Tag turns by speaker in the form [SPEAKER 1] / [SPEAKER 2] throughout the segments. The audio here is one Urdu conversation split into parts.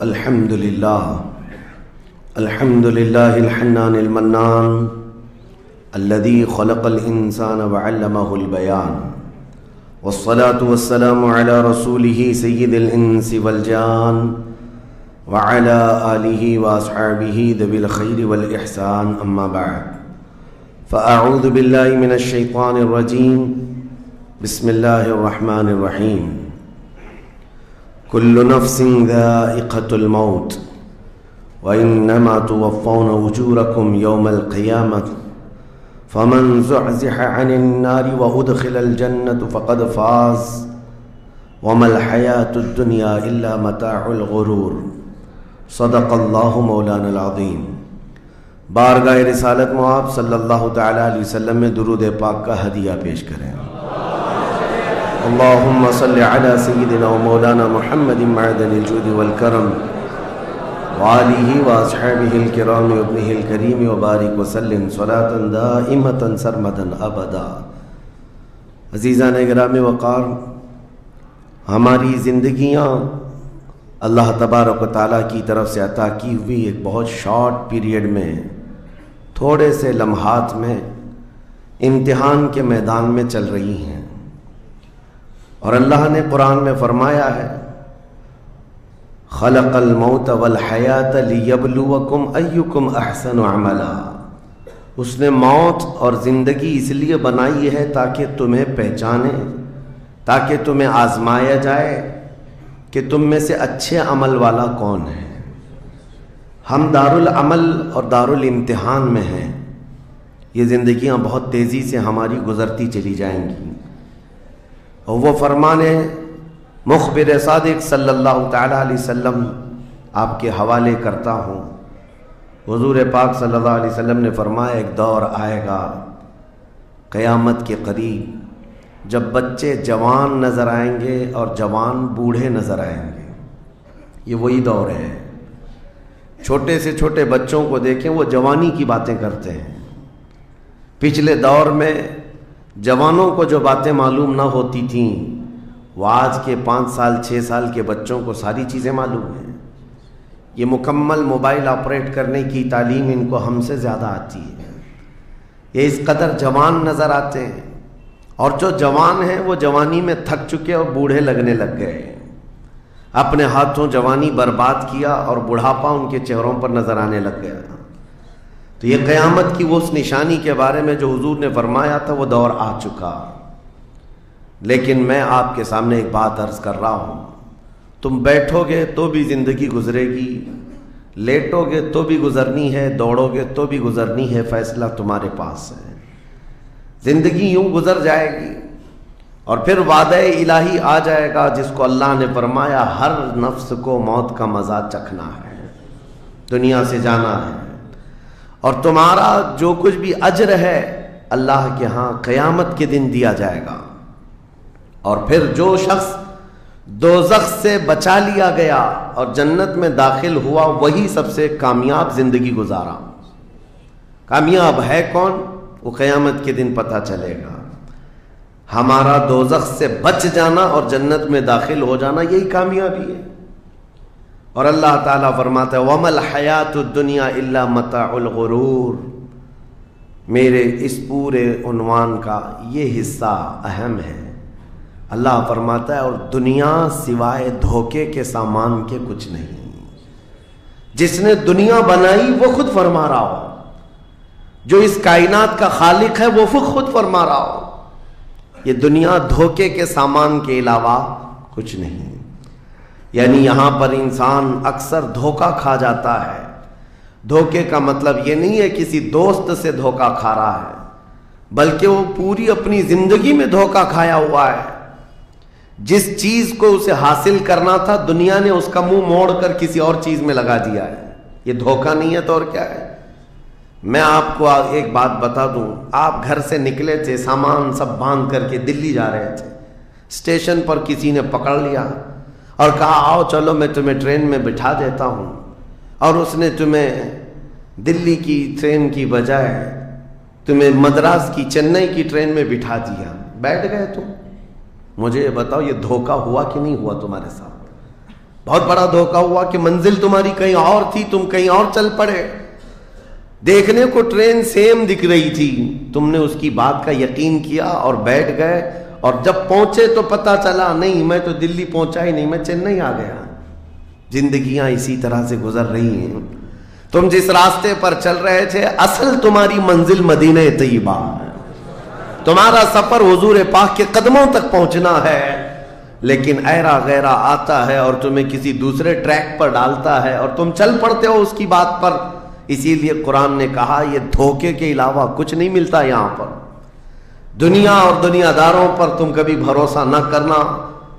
[SPEAKER 1] الحمد لله الحنان المنان الذي خلق الإنسان وعلمه البيان والصلاة والسلام على رسوله سيد الإنس والجان وعلى آله وأصحابه ذوي الخير والإحسان أما بعد فأعوذ بالله من الشيطان الرجيم بسم الله الرحمن الرحيم كل نفس ذائقة الموت وإنما توفون أجوركم يوم القيامة فمن زحزح عن النار وأدخل الجنة فقد فاز وما الحياة الدنيا إلا متاع الغرور صدق الله مولانا العظيم۔ بارگاہ رسالت معاب صلی اللہ تعالیٰ علیہ وسلم میں درود پاک کا ہدیہ پیش کریں۔ اللہم صلی علی سیدنا و مولانا محمد معدن الجود والکرم وآلہ واصحابہ الکرام وابنہ الکریم وبارک وسلم صلاة دائمة سرمدا ابدا۔ عزیزان گرامی وقار، ہماری زندگیاں اللہ تبارک و تعالیٰ کی طرف سے عطا کی ہوئی ایک بہت شارٹ پیریڈ میں، تھوڑے سے لمحات میں امتحان کے میدان میں چل رہی ہیں، اور اللہ نے قرآن میں فرمایا ہے خلق الموت والحیات لیبلوکم ایکم احسن عملا۔ اس نے موت اور زندگی اس لیے بنائی ہے تاکہ تمہیں پہچانے، تاکہ تمہیں آزمایا جائے کہ تم میں سے اچھے عمل والا کون ہے۔ ہم دارالعمل اور دارالامتحان میں ہیں۔ یہ زندگیاں بہت تیزی سے ہماری گزرتی چلی جائیں گی، اور وہ فرمان مخبر صادق صلی اللہ تعالیٰ علیہ وسلم آپ کے حوالے کرتا ہوں۔ حضور پاک صلی اللہ علیہ وسلم نے فرمایا ایک دور آئے گا قیامت کے قریب جب بچے جوان نظر آئیں گے اور جوان بوڑھے نظر آئیں گے۔ یہ وہی دور ہے۔ چھوٹے سے چھوٹے بچوں کو دیکھیں، وہ جوانی کی باتیں کرتے ہیں۔ پچھلے دور میں جوانوں کو جو باتیں معلوم نہ ہوتی تھیں، وہ آج کے 5 سال 6 سال کے بچوں کو ساری چیزیں معلوم ہیں۔ یہ مکمل موبائل آپریٹ کرنے کی تعلیم ان کو ہم سے زیادہ آتی ہے۔ یہ اس قدر جوان نظر آتے ہیں، اور جو جوان ہیں وہ جوانی میں تھک چکے اور بوڑھے لگنے لگ گئے، اپنے ہاتھوں جوانی برباد کیا اور بڑھاپا ان کے چہروں پر نظر آنے لگ گیا۔ تو یہ قیامت کی وہ اس نشانی کے بارے میں جو حضور نے فرمایا تھا وہ دور آ چکا۔ لیکن میں آپ کے سامنے ایک بات عرض کر رہا ہوں، تم بیٹھو گے تو بھی زندگی گزرے گی، لیٹو گے تو بھی گزرنی ہے، دوڑو گے تو بھی گزرنی ہے، فیصلہ تمہارے پاس ہے۔ زندگی یوں گزر جائے گی، اور پھر وعدہ الہی آ جائے گا جس کو اللہ نے فرمایا ہر نفس کو موت کا مزہ چکھنا ہے، دنیا سے جانا ہے، اور تمہارا جو کچھ بھی اجر ہے اللہ کے ہاں قیامت کے دن دیا جائے گا۔ اور پھر جو شخص دوزخ سے بچا لیا گیا اور جنت میں داخل ہوا، وہی سب سے کامیاب زندگی گزارا۔ کامیاب ہے کون؟ وہ قیامت کے دن پتہ چلے گا۔ ہمارا دوزخ سے بچ جانا اور جنت میں داخل ہو جانا، یہی کامیابی ہے۔ اور اللہ تعالیٰ فرماتا ہے وَمَا الْحَيَاةُ الدُّنْيَا إِلَّا مَتَاعُ الْغُرُورِ۔ میرے اس پورے عنوان کا یہ حصہ اہم ہے۔ اللہ فرماتا ہے اور دنیا سوائے دھوکے کے سامان کے کچھ نہیں۔ جس نے دنیا بنائی وہ خود فرما رہا ہو، جو اس کائنات کا خالق ہے وہ خود فرما رہا ہو، یہ دنیا دھوکے کے سامان کے علاوہ کچھ نہیں۔ یعنی یہاں پر انسان اکثر دھوکہ کھا جاتا ہے۔ دھوکے کا مطلب یہ نہیں ہے کسی دوست سے دھوکہ کھا رہا ہے، بلکہ وہ پوری اپنی زندگی میں دھوکہ کھایا ہوا ہے۔ جس چیز کو اسے حاصل کرنا تھا دنیا نے اس کا منہ موڑ کر کسی اور چیز میں لگا دیا ہے۔ یہ دھوکہ نہیں ہے تو اور کیا ہے؟ میں آپ کو ایک بات بتا دوں، آپ گھر سے نکلے تھے، سامان سب باندھ کر کے دلی جا رہے تھے، اسٹیشن پر کسی نے پکڑ لیا اور کہا آؤ چلو میں تمہیں ٹرین میں بٹھا دیتا ہوں، اور اس نے تمہیں دلی کی ٹرین کی بجائے تمہیں مدراس کی چنئی کی ٹرین میں بٹھا دیا، بیٹھ گئے تم۔ مجھے یہ بتاؤ یہ دھوکہ ہوا کہ نہیں ہوا تمہارے ساتھ؟ بہت بڑا دھوکہ ہوا کہ منزل تمہاری کہیں اور تھی، تم کہیں اور چل پڑے. دیکھنے کو ٹرین سیم دکھ رہی تھی، تم نے اس کی بات کا یقین کیا اور بیٹھ گئے، اور جب پہنچے تو پتا چلا نہیں میں تو دلی پہنچا ہی نہیں، میں چنئی آ گیا. زندگیاں اسی طرح سے گزر رہی ہیں. تم جس راستے پر چل رہے تھے اصل تمہاری منزل مدینہ طیبہ ہے، تمہارا سفر حضور پاک کے قدموں تک پہنچنا ہے، لیکن ایرا غیرہ آتا ہے اور تمہیں کسی دوسرے ٹریک پر ڈالتا ہے اور تم چل پڑتے ہو اس کی بات پر. اسی لیے قرآن نے کہا یہ دھوکے کے علاوہ کچھ نہیں ملتا یہاں پر. دنیا اور دنیا داروں پر تم کبھی بھروسہ نہ کرنا،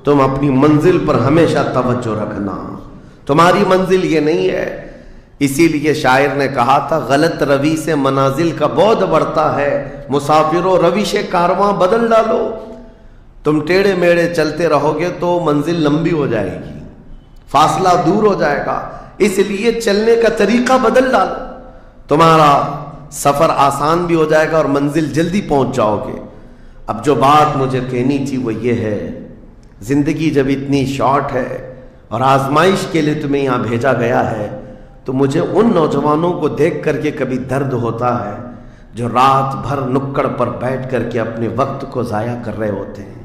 [SPEAKER 1] تم اپنی منزل پر ہمیشہ توجہ رکھنا. تمہاری منزل یہ نہیں ہے. اسی لیے شاعر نے کہا تھا غلط روی سے منازل کا بعد بڑھتا ہے، مسافروں روش کارواں بدل ڈالو. تم ٹیڑے میڑے چلتے رہو گے تو منزل لمبی ہو جائے گی، فاصلہ دور ہو جائے گا. اس لیے چلنے کا طریقہ بدل ڈالو، تمہارا سفر آسان بھی ہو جائے گا اور منزل جلدی پہنچ جاؤ گے. اب جو بات مجھے کہنی تھی وہ یہ ہے، زندگی جب اتنی شارٹ ہے اور آزمائش کے لیے تمہیں یہاں بھیجا گیا ہے، تو مجھے ان نوجوانوں کو دیکھ کر کے کبھی درد ہوتا ہے جو رات بھر نکڑ پر بیٹھ کر کے اپنے وقت کو ضائع کر رہے ہوتے ہیں،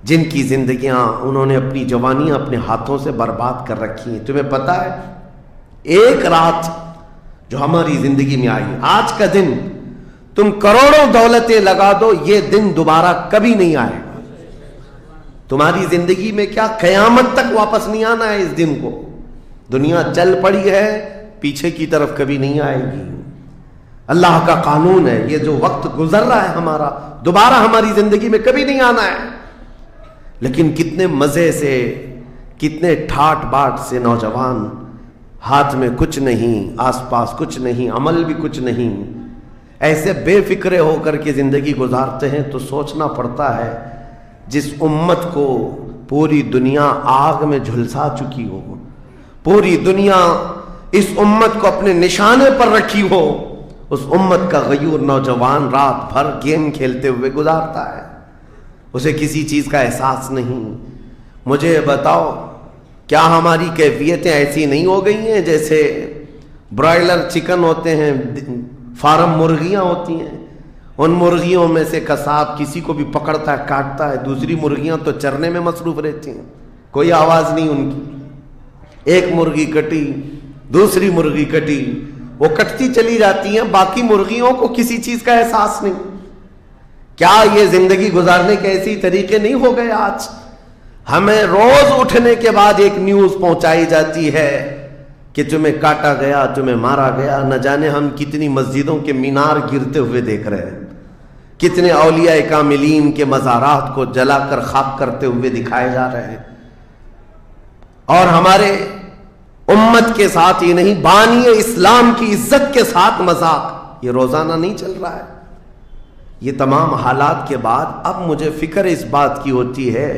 [SPEAKER 1] جن کی زندگیاں انہوں نے اپنی جوانیاں اپنے ہاتھوں سے برباد کر رکھی ہیں. تمہیں پتہ ہے ایک رات جو ہماری زندگی میں آئی، آج کا دن تم کروڑوں دولتیں لگا دو، یہ دن دوبارہ کبھی نہیں آئے گا. تمہاری زندگی میں کیا قیامت تک واپس نہیں آنا ہے اس دن کو. دنیا چل پڑی ہے، پیچھے کی طرف کبھی نہیں آئے گی. اللہ کا قانون ہے، یہ جو وقت گزر رہا ہے ہمارا دوبارہ ہماری زندگی میں کبھی نہیں آنا ہے. لیکن کتنے مزے سے، کتنے ٹھاٹ باٹ سے نوجوان، ہاتھ میں کچھ نہیں، آس پاس کچھ نہیں، عمل بھی کچھ نہیں، ایسے بے فکرے ہو کر کے زندگی گزارتے ہیں. تو سوچنا پڑتا ہے جس امت کو پوری دنیا آگ میں جھلسا چکی ہو، پوری دنیا اس امت کو اپنے نشانے پر رکھی ہو، اس امت کا غیور نوجوان رات بھر گیم کھیلتے ہوئے گزارتا ہے، اسے کسی چیز کا احساس نہیں. مجھے بتاؤ کیا ہماری کیفیتیں ایسی نہیں ہو گئی ہیں جیسے برائلر چکن ہوتے ہیں، فارم مرغیاں ہوتی ہیں، ان مرغیوں میں سے قصاب کسی کو بھی پکڑتا ہے کاٹتا ہے، دوسری مرغیاں تو چرنے میں مصروف رہتی ہیں، کوئی آواز نہیں ان کی. ایک مرغی کٹی، دوسری مرغی کٹی، وہ کٹتی چلی جاتی ہیں، باقی مرغیوں کو کسی چیز کا احساس نہیں. کیا یہ زندگی گزارنے کے ایسی طریقے نہیں ہو گئے؟ آج ہمیں روز اٹھنے کے بعد ایک نیوز پہنچائی جاتی ہے کہ تمہیں کاٹا گیا، تمہیں مارا گیا. نہ جانے ہم کتنی مسجدوں کے مینار گرتے ہوئے دیکھ رہے ہیں، کتنے اولیاء کاملین کے مزارات کو جلا کر خاک کرتے ہوئے دکھائے جا رہے ہیں. اور ہمارے امت کے ساتھ ہی نہیں، بانی اسلام کی عزت کے ساتھ مذاق، یہ روزانہ نہیں چل رہا ہے. یہ تمام حالات کے بعد اب مجھے فکر اس بات کی ہوتی ہے،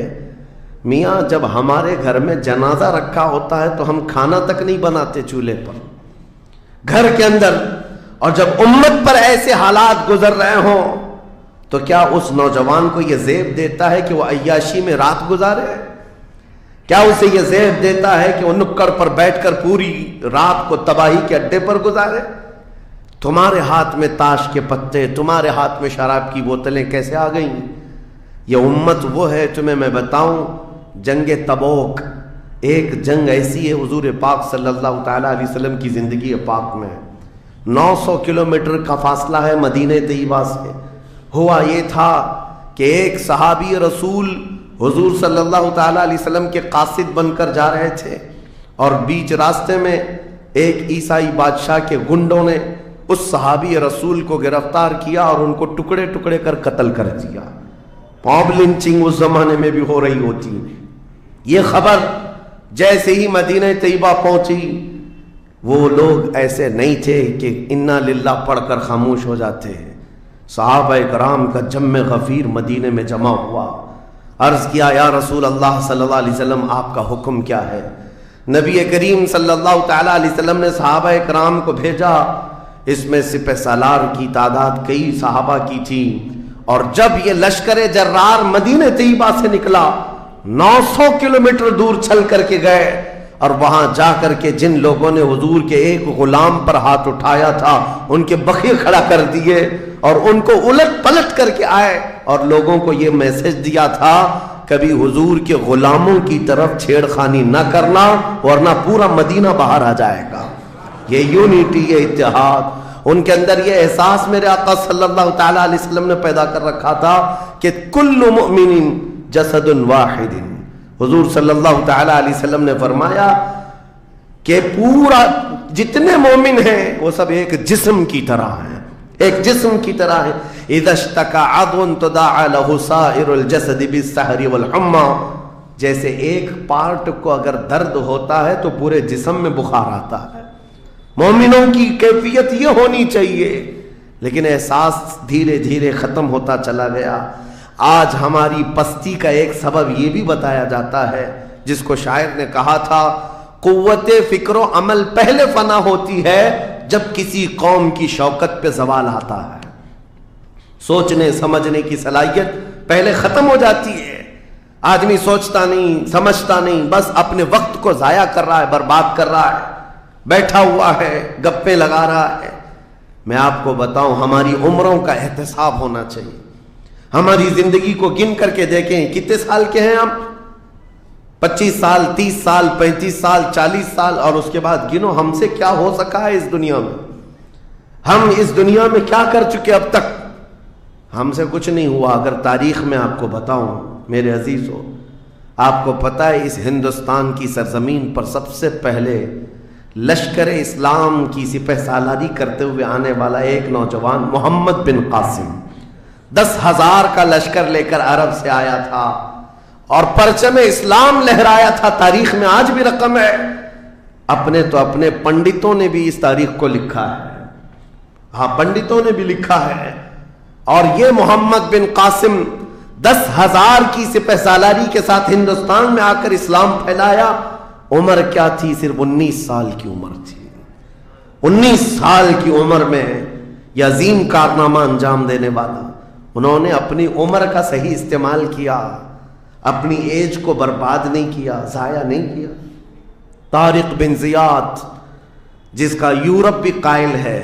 [SPEAKER 1] میاں جب ہمارے گھر میں جنازہ رکھا ہوتا ہے تو ہم کھانا تک نہیں بناتے چولہے پر گھر کے اندر، اور جب امت پر ایسے حالات گزر رہے ہوں تو کیا اس نوجوان کو یہ زیب دیتا ہے کہ وہ عیاشی میں رات گزارے؟ کیا اسے یہ زیب دیتا ہے کہ وہ نکڑ پر بیٹھ کر پوری رات کو تباہی کے اڈے پر گزارے؟ تمہارے ہاتھ میں تاش کے پتے، تمہارے ہاتھ میں شراب کی بوتلیں کیسے آ گئیں؟ یہ امت وہ ہے، تمہیں میں بتاؤں، جنگ تبوک ایک جنگ ایسی ہے حضور پاک صلی اللہ تعالی علیہ وسلم کی زندگی پاک میں 900 کلومیٹر کا فاصلہ ہے مدینہ طیبہ سے. ہوا یہ تھا کہ ایک صحابی رسول حضور صلی اللہ تعالی علیہ وسلم کے قاصد بن کر جا رہے تھے، اور بیچ راستے میں ایک عیسائی بادشاہ کے گنڈوں نے اس صحابی رسول کو گرفتار کیا اور ان کو ٹکڑے ٹکڑے کر قتل کر دیا. موب لنچنگ اس زمانے میں بھی ہو رہی ہوتی. یہ خبر جیسے ہی مدینہ طیبہ پہنچی، وہ لوگ ایسے نہیں تھے کہ انا للہ پڑھ کر خاموش ہو جاتے ہیں. صحابہ کرام کا جم غفیر مدینے میں جمع ہوا. عرض کیا یا رسول اللہ صلی اللہ علیہ وسلم آپ کا حکم کیا ہے؟ نبی کریم صلی اللہ تعالی علیہ وسلم نے صحابہ کرام کو بھیجا. اس میں سپہ سالار کی تعداد کئی صحابہ کی تھی، اور جب یہ لشکر جرار مدینہ طیبہ سے نکلا 900 کلومیٹر دور چل کر کے گئے اور وہاں جا کر کے جن لوگوں نے حضور کے ایک غلام پر ہاتھ اٹھایا تھا ان کے بخیے کھڑا کر دیے اور ان کو الٹ پلٹ کر کے آئے اور لوگوں کو یہ میسج دیا تھا کبھی حضور کے غلاموں کی طرف چھیڑخانی نہ کرنا ورنہ پورا مدینہ باہر آ جائے گا. یہ یونٹی، یہ اتحاد، ان کے اندر یہ احساس میرے آقا صلی اللہ تعالی علیہ وسلم نے پیدا کر رکھا تھا کہ کل مؤمن جسد واحد. حضور صلی اللہ تعالی علیہ وسلم نے فرمایا کہ پورا جتنے مومن ہیں وہ سب ایک جسم کی طرح ہیں، ایک جسم کی طرح ہے. اذا اشتکى عضو تداعى له سائر الجسد بالسحر والحمى. جیسے ایک پارٹ کو اگر درد ہوتا ہے تو پورے جسم میں بخار آتا ہے. مومنوں کی کیفیت یہ ہونی چاہیے، لیکن احساس دھیرے دھیرے ختم ہوتا چلا گیا. آج ہماری پستی کا ایک سبب یہ بھی بتایا جاتا ہے جس کو شاعر نے کہا تھا قوت فکر و عمل پہلے فنا ہوتی ہے جب کسی قوم کی شوکت پہ زوال آتا ہے. سوچنے سمجھنے کی صلاحیت پہلے ختم ہو جاتی ہے. آدمی سوچتا نہیں، سمجھتا نہیں، بس اپنے وقت کو ضائع کر رہا ہے، برباد کر رہا ہے، بیٹھا ہوا ہے، گپیں لگا رہا ہے. میں آپ کو بتاؤں ہماری عمروں کا احتساب ہونا چاہیے. ہماری زندگی کو گن کر کے دیکھیں کتنے سال کے ہیں ہم. 25 سال، 30 سال، 35 سال، 40 سال، اور اس کے بعد گنو ہم سے کیا ہو سکا ہے اس دنیا میں. ہم اس دنیا میں کیا کر چکے اب تک؟ ہم سے کچھ نہیں ہوا. اگر تاریخ میں آپ کو بتاؤں میرے عزیزو، آپ کو پتہ ہے اس ہندوستان کی سرزمین پر سب سے پہلے لشکر اسلام کی سپہ سالاری کرتے ہوئے آنے والا ایک نوجوان محمد بن قاسم 10,000 کا لشکر لے کر عرب سے آیا تھا اور پرچم اسلام لہرایا تھا. تاریخ میں آج بھی رقم ہے. اپنے تو اپنے پنڈتوں نے بھی اس تاریخ کو لکھا ہے. ہاں، پنڈتوں نے بھی لکھا ہے. اور یہ محمد بن قاسم 10,000 کی سپہ سالاری کے ساتھ ہندوستان میں آ کر اسلام پھیلایا. عمر کیا تھی؟ صرف 19 سال کی عمر تھی. 19 سال کی عمر میں یہ عظیم کارنامہ انجام دینے والا، انہوں نے اپنی عمر کا صحیح استعمال کیا، اپنی ایج کو برباد نہیں کیا، ضائع نہیں کیا. طارق بن زیاد جس کا یورپ بھی قائل ہے،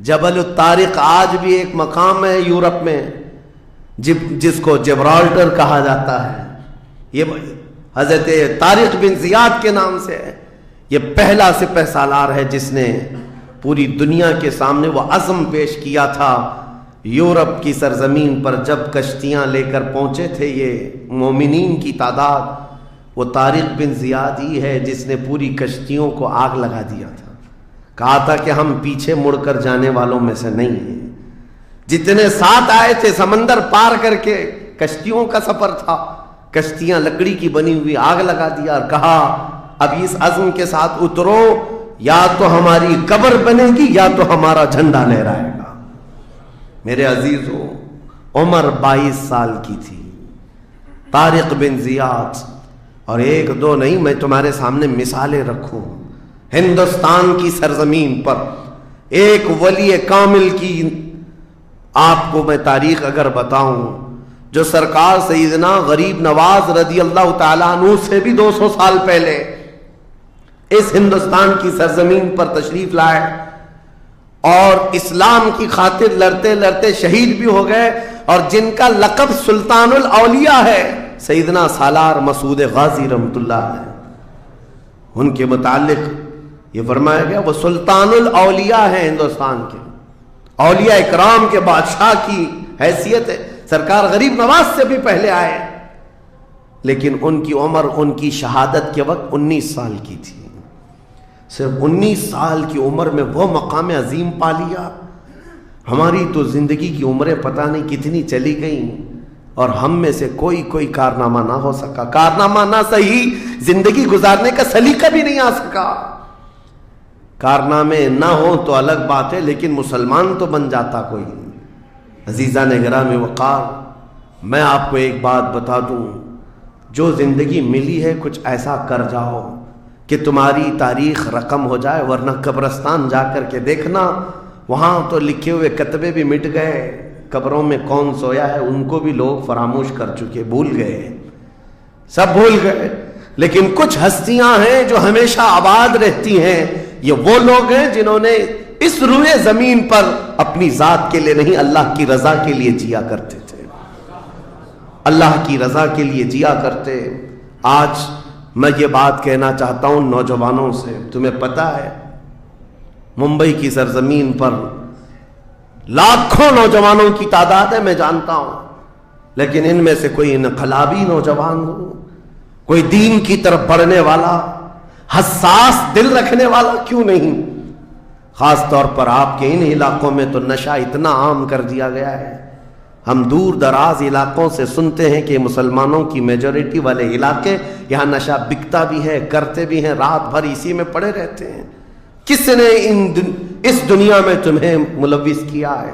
[SPEAKER 1] جبل الطارق آج بھی ایک مقام ہے یورپ میں جس کو جبرالٹر کہا جاتا ہے. یہ حضرت طارق بن زیاد کے نام سے ہے. یہ پہلا سپہ سالار ہے جس نے پوری دنیا کے سامنے وہ عزم پیش کیا تھا. یورپ کی سرزمین پر جب کشتیاں لے کر پہنچے تھے یہ مومنین کی تعداد، وہ طارق بن زیاد ہی ہے جس نے پوری کشتیوں کو آگ لگا دیا تھا. کہا تھا کہ ہم پیچھے مڑ کر جانے والوں میں سے نہیں ہیں. جتنے ساتھ آئے تھے سمندر پار کر کے، کشتیوں کا سفر تھا، کشتیاں لکڑی کی بنی ہوئی، آگ لگا دیا اور کہا اب اس عزم کے ساتھ اترو، یا تو ہماری قبر بنے گی یا تو ہمارا جھنڈا لہرائے گا. میرے عزیزو، عمر 22 سال کی تھی. طارق بن زیاد، اور ایک دو نہیں، میں تمہارے سامنے مثالیں رکھوں. ہندوستان کی سرزمین پر ایک ولی کامل کی آپ کو میں تاریخ اگر بتاؤں، جو سرکار سیدنا غریب نواز رضی اللہ تعالیٰ عنہ سے بھی 200 سال پہلے اس ہندوستان کی سرزمین پر تشریف لائے اور اسلام کی خاطر لڑتے لڑتے شہید بھی ہو گئے، اور جن کا لقب سلطان الاولیاء ہے، سیدنا سالار مسعود غازی رحمۃ اللہ علیہ. ان کے متعلق یہ فرمایا گیا وہ سلطان الاولیاء ہیں، ہندوستان کے اولیاء اکرام کے بادشاہ کی حیثیت ہے. سرکار غریب نواز سے بھی پہلے آئے، لیکن ان کی عمر ان کی شہادت کے وقت 19 سال کی تھی. صرف 19 سال کی عمر میں وہ مقام عظیم پا لیا. ہماری تو زندگی کی عمریں پتہ نہیں کتنی چلی گئیں اور ہم میں سے کوئی کارنامہ نہ ہو سکا. کارنامہ نہ صحیح، زندگی گزارنے کا سلیقہ بھی نہیں آ سکا. کارنامے نہ ہو تو الگ بات ہے، لیکن مسلمان تو بن جاتا کوئی. عزیزان گرامی وقار، میں آپ کو ایک بات بتا دوں، جو زندگی ملی ہے کچھ ایسا کر جاؤ کہ تمہاری تاریخ رقم ہو جائے، ورنہ قبرستان جا کر کے دیکھنا، وہاں تو لکھے ہوئے کتبے بھی مٹ گئے. قبروں میں کون سویا ہے ان کو بھی لوگ فراموش کر چکے، بھول گئے، سب بھول گئے. لیکن کچھ ہستیاں ہیں جو ہمیشہ آباد رہتی ہیں. یہ وہ لوگ ہیں جنہوں نے اس روئے زمین پر اپنی ذات کے لیے نہیں اللہ کی رضا کے لیے جیا کرتے تھے, اللہ کی رضا کے لیے جیا کرتے. آج میں یہ بات کہنا چاہتا ہوں نوجوانوں سے, تمہیں پتہ ہے ممبئی کی سرزمین پر لاکھوں نوجوانوں کی تعداد ہے, میں جانتا ہوں, لیکن ان میں سے کوئی انقلابی نوجوان ہو, کوئی دین کی طرف بڑھنے والا, حساس دل رکھنے والا کیوں نہیں؟ خاص طور پر آپ کے ان علاقوں میں تو نشہ اتنا عام کر دیا گیا ہے. ہم دور دراز علاقوں سے سنتے ہیں کہ مسلمانوں کی میجورٹی والے علاقے, یہاں نشہ بکتا بھی ہے, کرتے بھی ہیں, رات بھر اسی میں پڑے رہتے ہیں. کس نے اس دنیا میں تمہیں ملوث کیا ہے؟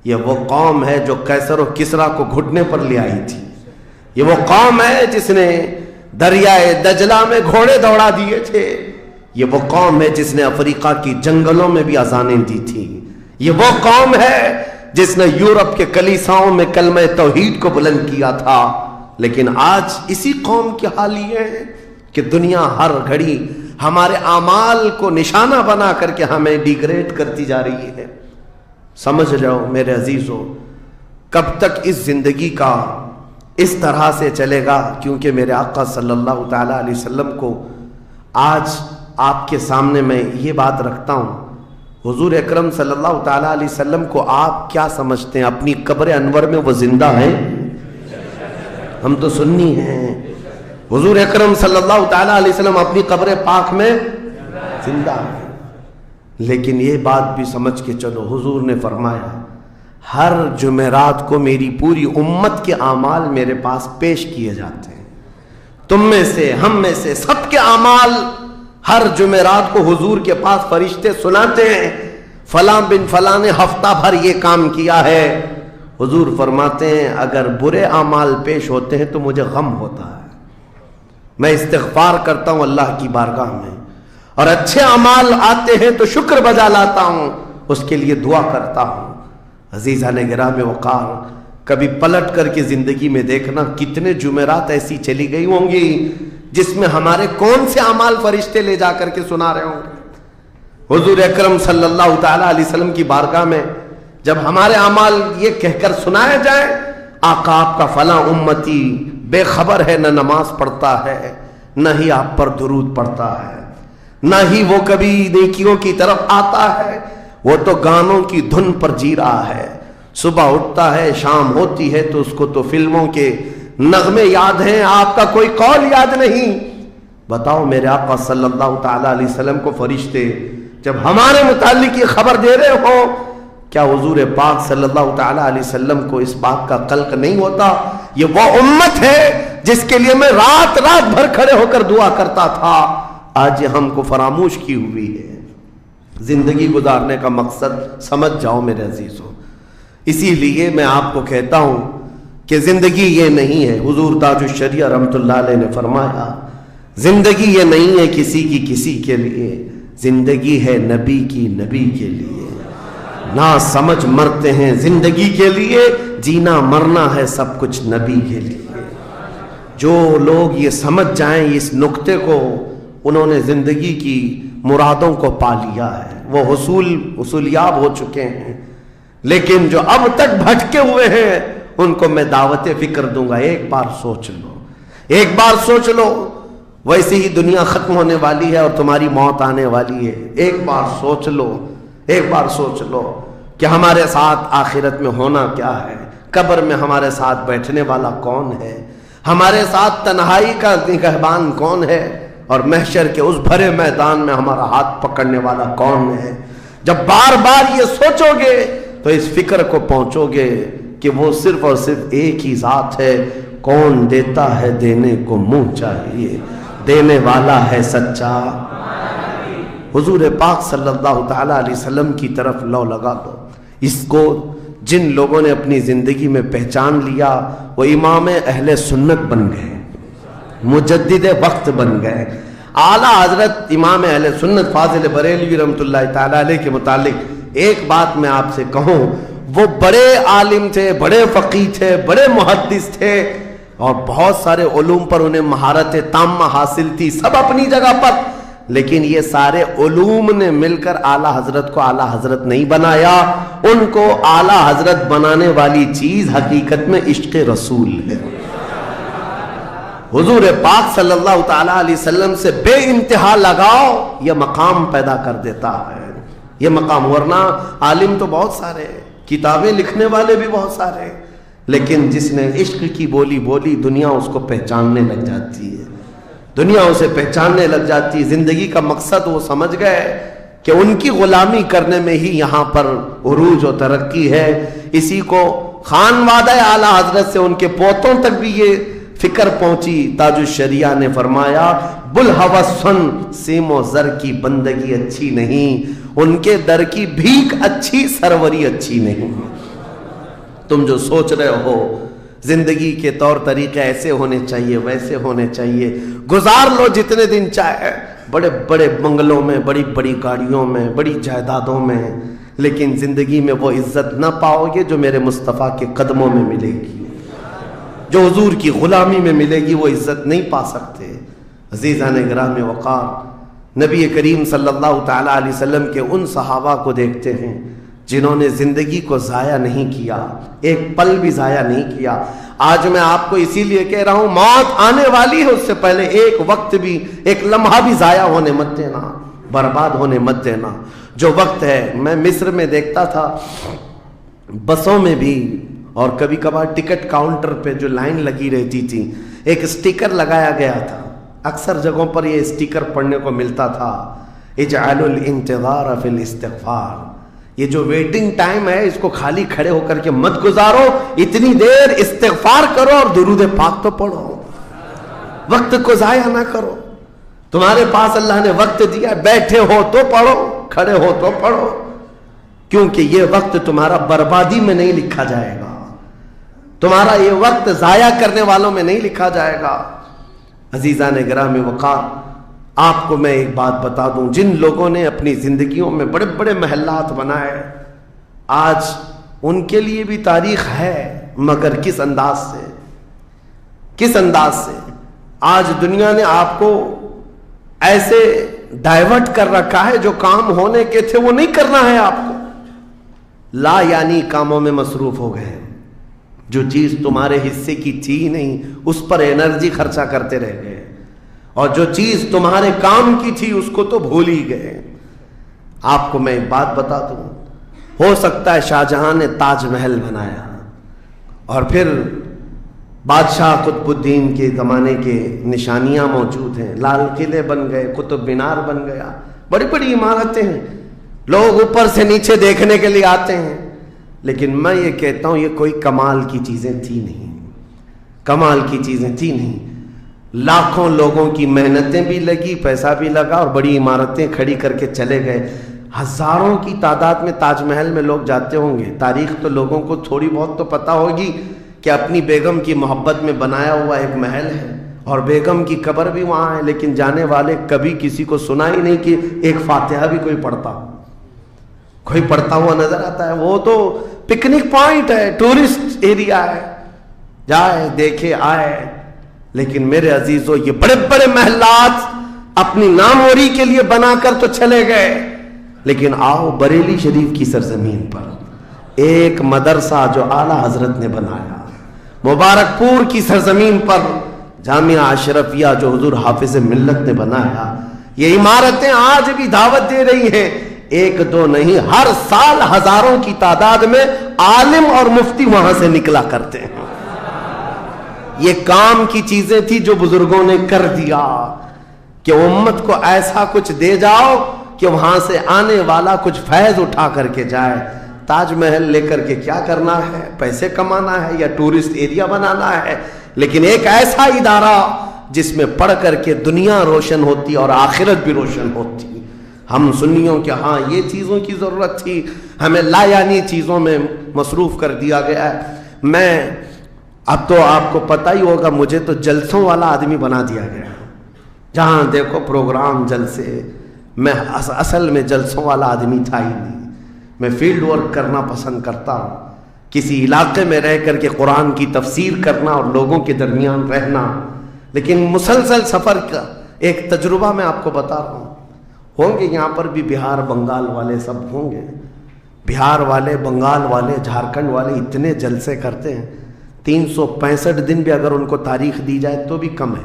[SPEAKER 1] یہ وہ قوم ہے جو قیصر و کسریٰ کو گھٹنے پر لے آئی تھی. یہ وہ قوم ہے جس نے دریائے دجلہ میں گھوڑے دوڑا دیے تھے. یہ وہ قوم ہے جس نے افریقہ کی جنگلوں میں بھی اذانیں دی تھی. یہ وہ قوم ہے جس نے یورپ کے کلیساؤں میں کلمہ توحید کو بلند کیا تھا. لیکن آج اسی قوم کی حال یہ ہے کہ دنیا ہر گھڑی ہمارے اعمال کو نشانہ بنا کر کے ہمیں ڈیگریڈ کرتی جا رہی ہے. سمجھ جاؤ میرے عزیزو, کب تک اس زندگی کا اس طرح سے چلے گا؟ کیونکہ میرے آقا صلی اللہ تعالیٰ علیہ وسلم کو آج آپ کے سامنے میں یہ بات رکھتا ہوں. حضور اکرم صلی اللہ تعالیٰ علیہ وسلم کو آپ کیا سمجھتے ہیں؟ اپنی قبر انور میں وہ زندہ ہیں؟ ہم تو سنی ہیں. حضور اکرم صلی اللہ تعالیٰ علیہ وسلم اپنی قبر پاک میں زندہ ہیں. لیکن یہ بات بھی سمجھ کے چلو, حضور نے فرمایا ہر جمعرات کو میری پوری امت کے اعمال میرے پاس پیش کیے جاتے ہیں. تم میں سے, ہم میں سے, سب کے اعمال ہر جمعرات کو حضور کے پاس فرشتے سناتے ہیں, فلاں بن فلاں نے ہفتہ بھر یہ کام کیا ہے. حضور فرماتے ہیں اگر برے اعمال پیش ہوتے ہیں تو مجھے غم ہوتا ہے, میں استغفار کرتا ہوں اللہ کی بارگاہ میں, اور اچھے اعمال آتے ہیں تو شکر بجا لاتا ہوں, اس کے لیے دعا کرتا ہوں. عزیزان گرامی وقار, کبھی پلٹ کر کے زندگی میں دیکھنا کتنے جمعرات ایسی چلی گئی ہوں گی جس میں ہمارے کون سے اعمال فرشتے لے جا کر کے سنا رہے ہوں گے. حضور اکرم صلی اللہ تعالیٰ علیہ وسلم کی بارگاہ میں جب ہمارے اعمال یہ کہہ کر سنائے جائیں, آقا آپ کا فلاں امتی بے خبر ہے, نہ نماز پڑھتا ہے, نہ ہی آپ پر درود پڑھتا ہے, نہ ہی وہ کبھی نیکیوں کی طرف آتا ہے, وہ تو گانوں کی دھن پر جی رہا ہے. صبح اٹھتا ہے, شام ہوتی ہے تو اس کو تو فلموں کے نغمے یاد ہیں, آپ کا کوئی قول یاد نہیں. بتاؤ میرے آقا صلی اللہ تعالیٰ علیہ وسلم کو فرشتے جب ہمارے متعلق یہ خبر دے رہے ہو, کیا حضور پاک صلی اللہ تعالیٰ علیہ وسلم کو اس بات کا قلق نہیں ہوتا؟ یہ وہ امت ہے جس کے لیے میں رات رات بھر کھڑے ہو کر دعا کرتا تھا, آج یہ ہم کو فراموش کی ہوئی ہے. زندگی گزارنے کا مقصد سمجھ جاؤ میرے عزیزوں. اسی لیے میں آپ کو کہتا ہوں کہ زندگی یہ نہیں ہے, حضور تاج الشریعہ رحمۃ اللہ علیہ نے فرمایا زندگی یہ نہیں ہے کسی کے لیے, زندگی ہے نبی کی نبی کے لیے. نہ سمجھ مرتے ہیں زندگی کے لیے, جینا مرنا ہے سب کچھ نبی کے لیے. جو لوگ یہ سمجھ جائیں اس نقطے کو, انہوں نے زندگی کی مرادوں کو پا لیا ہے, وہ حصولیاب ہو چکے ہیں. لیکن جو اب تک بھٹکے ہوئے ہیں ان کو میں دعوت فکر دوں گا, ایک بار سوچ لو, ایک بار سوچ لو, ویسے ہی دنیا ختم ہونے والی ہے اور تمہاری موت آنے والی ہے. ایک بار سوچ لو, ایک بار سوچ لو کہ ہمارے ساتھ آخرت میں ہونا کیا ہے, قبر میں ہمارے ساتھ بیٹھنے والا کون ہے, ہمارے ساتھ تنہائی کا نگہبان کون ہے, اور محشر کے اس بھرے میدان میں ہمارا ہاتھ پکڑنے والا کون ہے. جب بار بار یہ سوچو گے تو اس فکر کو پہنچو گے کہ وہ صرف اور صرف ایک ہی ذات ہے, کون دیتا ہے دینے کو منہ چاہیے, دینے والا ہے سچا. حضور پاک صلی اللہ تعالیٰ علیہ وسلم کی طرف لو لگا دو. اس کو جن لوگوں نے اپنی زندگی میں پہچان لیا وہ امام اہل سنت بن گئے, مجدد وقت بن گئے. اعلیٰ حضرت امام اہل سنت فاضل بریلوی رحمۃ اللہ تعالیٰ علیہ کے متعلق ایک بات میں آپ سے کہوں, وہ بڑے عالم تھے, بڑے فقیہ تھے, بڑے محدث تھے, اور بہت سارے علوم پر انہیں مہارت تامہ حاصل تھی، سب اپنی جگہ پر، لیکن یہ سارے علوم نے مل کر اعلیٰ حضرت کو اعلیٰ حضرت نہیں بنایا. ان کو اعلیٰ حضرت بنانے والی چیز حقیقت میں عشق رسول ہے. حضور پاک صلی اللہ تعالیٰ علیہ وسلم سے بے انتہا لگاؤ یہ مقام پیدا کر دیتا ہے. یہ مقام، ورنہ عالم تو بہت سارے، کتابیں لکھنے والے بھی بہت سارے، لیکن جس نے عشق کی بولی بولی دنیا اس کو پہچاننے لگ جاتی ہے، دنیا اسے پہچاننے لگ جاتی ہے. زندگی کا مقصد وہ سمجھ گئے کہ ان کی غلامی کرنے میں ہی یہاں پر عروج و ترقی ہے. اسی کو خانوادہ اعلیٰ حضرت سے ان کے پوتوں تک بھی یہ فکر پہنچی. تاج الشریعہ نے فرمایا بلحوثن سیم و زر کی بندگی اچھی نہیں، ان کے در کی بھیک اچھی، سروری اچھی نہیں. تم جو سوچ رہے ہو زندگی کے طور طریقے ایسے ہونے چاہیے، ویسے ہونے چاہیے، گزار لو جتنے دن چاہے بڑے بڑے بنگلوں میں، بڑی بڑی گاڑیوں میں، بڑی جائیدادوں میں، لیکن زندگی میں وہ عزت نہ پاؤ گے جو میرے مصطفیٰ کے قدموں میں ملے گی. جو حضور کی غلامی میں ملے گی وہ عزت نہیں پا سکتے. عزیزان گرامی وقار، نبی کریم صلی اللہ تعالیٰ علیہ وسلم کے ان صحابہ کو دیکھتے ہیں جنہوں نے زندگی کو ضائع نہیں کیا، ایک پل بھی ضائع نہیں کیا. آج میں آپ کو اسی لیے کہہ رہا ہوں موت آنے والی ہے، اس سے پہلے ایک وقت بھی، ایک لمحہ بھی ضائع ہونے مت دینا، برباد ہونے مت دینا. جو وقت ہے، میں مصر میں دیکھتا تھا بسوں میں بھی، اور کبھی کبھار ٹکٹ کاؤنٹر پہ جو لائن لگی رہتی تھی ایک اسٹیکر لگایا گیا تھا. اکثر جگہوں پر یہ اسٹیکر پڑھنے کو ملتا تھا، اجعلوا الانتظار فی الاستغفار. یہ جو ویٹنگ ٹائم ہے اس کو خالی کھڑے ہو کر کے مت گزارو، اتنی دیر استغفار کرو اور درود پاک تو پڑھو، وقت کو ضائع نہ کرو. تمہارے پاس اللہ نے وقت دیا، بیٹھے ہو تو پڑھو، کھڑے ہو تو پڑھو، کیونکہ یہ وقت تمہارا بربادی میں نہیں لکھا جائے گا، تمہارا یہ وقت ضائع کرنے والوں میں نہیں لکھا جائے گا. عزیزان گرامی وقار، آپ کو میں ایک بات بتا دوں، جن لوگوں نے اپنی زندگیوں میں بڑے بڑے محلات بنائے آج ان کے لیے بھی تاریخ ہے، مگر کس انداز سے، کس انداز سے. آج دنیا نے آپ کو ایسے ڈائیورٹ کر رکھا ہے، جو کام ہونے کے تھے وہ نہیں کرنا ہے آپ کو، لا یعنی کاموں میں مصروف ہو گئے. جو چیز تمہارے حصے کی تھی نہیں اس پر انرجی خرچہ کرتے رہ گئے، اور جو چیز تمہارے کام کی تھی اس کو تو بھول ہی گئے. آپ کو میں ایک بات بتا دوں، ہو سکتا ہے شاہ جہاں نے تاج محل بنایا اور پھر بادشاہ قطب الدین کے زمانے کے نشانیاں موجود ہیں، لال قلعے بن گئے، قطب مینار بن گیا، بڑی بڑی عمارتیں ہیں، لوگ اوپر سے نیچے دیکھنے کے لیے آتے ہیں. لیکن میں یہ کہتا ہوں یہ کوئی کمال کی چیزیں تھی نہیں، کمال کی چیزیں تھی نہیں. لاکھوں لوگوں کی محنتیں بھی لگی، پیسہ بھی لگا، اور بڑی عمارتیں کھڑی کر کے چلے گئے. ہزاروں کی تعداد میں تاج محل میں لوگ جاتے ہوں گے. تاریخ تو لوگوں کو تھوڑی بہت تو پتہ ہوگی کہ اپنی بیگم کی محبت میں بنایا ہوا ایک محل ہے اور بیگم کی قبر بھی وہاں ہے، لیکن جانے والے کبھی کسی کو سنا ہی نہیں کہ ایک فاتحہ بھی کوئی پڑھتا ہوا نظر آتا ہے. وہ تو پکنک پوائنٹ ہے، ٹورسٹ ایریا ہے، جائے دیکھے آئے. لیکن میرے عزیزو یہ بڑے بڑے محلات اپنی ناموری کے لیے بنا کر تو چلے گئے، لیکن آؤ بریلی شریف کی سرزمین پر ایک مدرسہ جو اعلیٰ حضرت نے بنایا، مبارک پور کی سرزمین پر جامعہ اشرفیہ جو حضور حافظ ملت نے بنایا. یہ عمارتیں آج بھی دعوت دے رہی ہیں، ایک دو نہیں، ہر سال ہزاروں کی تعداد میں عالم اور مفتی وہاں سے نکلا کرتے ہیں. یہ کام کی چیزیں تھی جو بزرگوں نے کر دیا کہ امت کو ایسا کچھ دے جاؤ کہ وہاں سے آنے والا کچھ فیض اٹھا کر کے جائے. تاج محل لے کر کے کیا کرنا ہے؟ پیسے کمانا ہے یا ٹورسٹ ایریا بنانا ہے؟ لیکن ایک ایسا ادارہ جس میں پڑھ کر کے دنیا روشن ہوتی اور آخرت بھی روشن ہوتی. ہم سنیوں کے ہاں یہ چیزوں کی ضرورت تھی، ہمیں لا یعنی چیزوں میں مصروف کر دیا گیا ہے. میں اب تو آپ کو پتہ ہی ہوگا، مجھے تو جلسوں والا آدمی بنا دیا گیا، جہاں دیکھو پروگرام جلسے. میں اصل میں جلسوں والا آدمی تھا ہی نہیں. میں فیلڈ ورک کرنا پسند کرتا ہوں کسی علاقے میں رہ کر کے قرآن کی تفسیر کرنا اور لوگوں کے درمیان رہنا، لیکن مسلسل سفر کا ایک تجربہ میں آپ کو بتا رہا ہوں. ہوں گے یہاں پر بھی بہار بنگال والے، سب ہوں گے، بہار والے، بنگال والے، جھارکھنڈ والے اتنے جلسے کرتے ہیں، 365 دن بھی اگر ان کو تاریخ دی جائے تو بھی کم ہے.